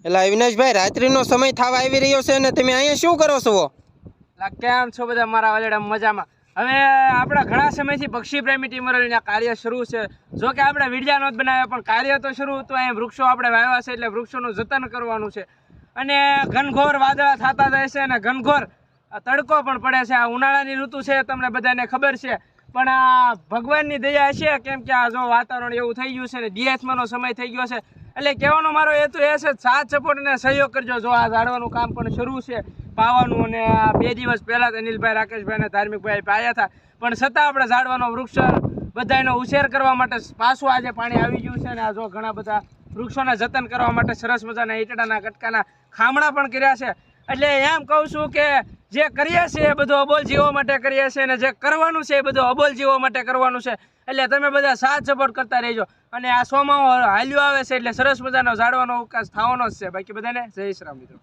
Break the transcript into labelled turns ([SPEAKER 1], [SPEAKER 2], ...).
[SPEAKER 1] એટલે અવિનાશભાઈ, રાત્રિનો સમય થવા આવી રહ્યો છે અને તમે અહીંયા શું કરો છો?
[SPEAKER 2] કેમ છો બધા મારા વાલડા? મજામાં. હવે આપણા ઘણા સમયથી પક્ષી પ્રેમી ટીમરોના કાર્ય શરૂ છે. જો કે આપણે વિડીયો નહોત બનાવ્યા, પણ કાર્ય તો શરૂ હતું. અહીંયા વૃક્ષો આપણે વાવ્યા છે, એટલે વૃક્ષોનું જતન કરવાનું છે. અને ઘનઘોર વાદળા થતા જાય છે અને ઘનઘોર તડકો પણ પડે છે. આ ઉનાળાની ઋતુ છે, તમને બધાને ખબર છે. પણ આ ભગવાનની દયા છે, કેમ કે આ જો વાતાવરણ એવું થઈ ગયું છે ને દિયાત્માનો સમય થઈ ગયો છે. એટલે કહેવાનો મારો હેતુ એ છે, સાથ સપોર્ટ અને સહયોગ કરજો. જો આ ઝાડવાનું કામ પણ શરૂ છે, પાવાનું. અને આ 2 દિવસ પહેલાં અનિલભાઈ, રાકેશભાઈ અને ધાર્મિકભાઈ પાયા હતા, પણ છતાં આપણે ઝાડવાનો વૃક્ષ બધાનો ઉછેર કરવા માટે પાછું આજે પાણી આવી ગયું છે. અને આ જો ઘણા બધા વૃક્ષોના જતન કરવા માટે સરસ મજાના ઈંટડાના કટકાના ખામણા પણ કર્યા છે. એટલે એમ કહું છું કે જે કરીએ છીએ એ બધું અબોલ જીવો માટે કરીએ છીએ, અને જે કરવાનું છે એ બધું અબોલ જીવો માટે કરવાનું છે. એટલે તમે બધા સાથ સપોર્ટ કરતા રહેજો. અને આ સોમાવો હાલ્યો આવે છે, એટલે સરસ મજાનો ઝાડવાનો અવકાશ થવાનો જ છે. બાકી બધાને જય શ્રી રામ મિત્રો.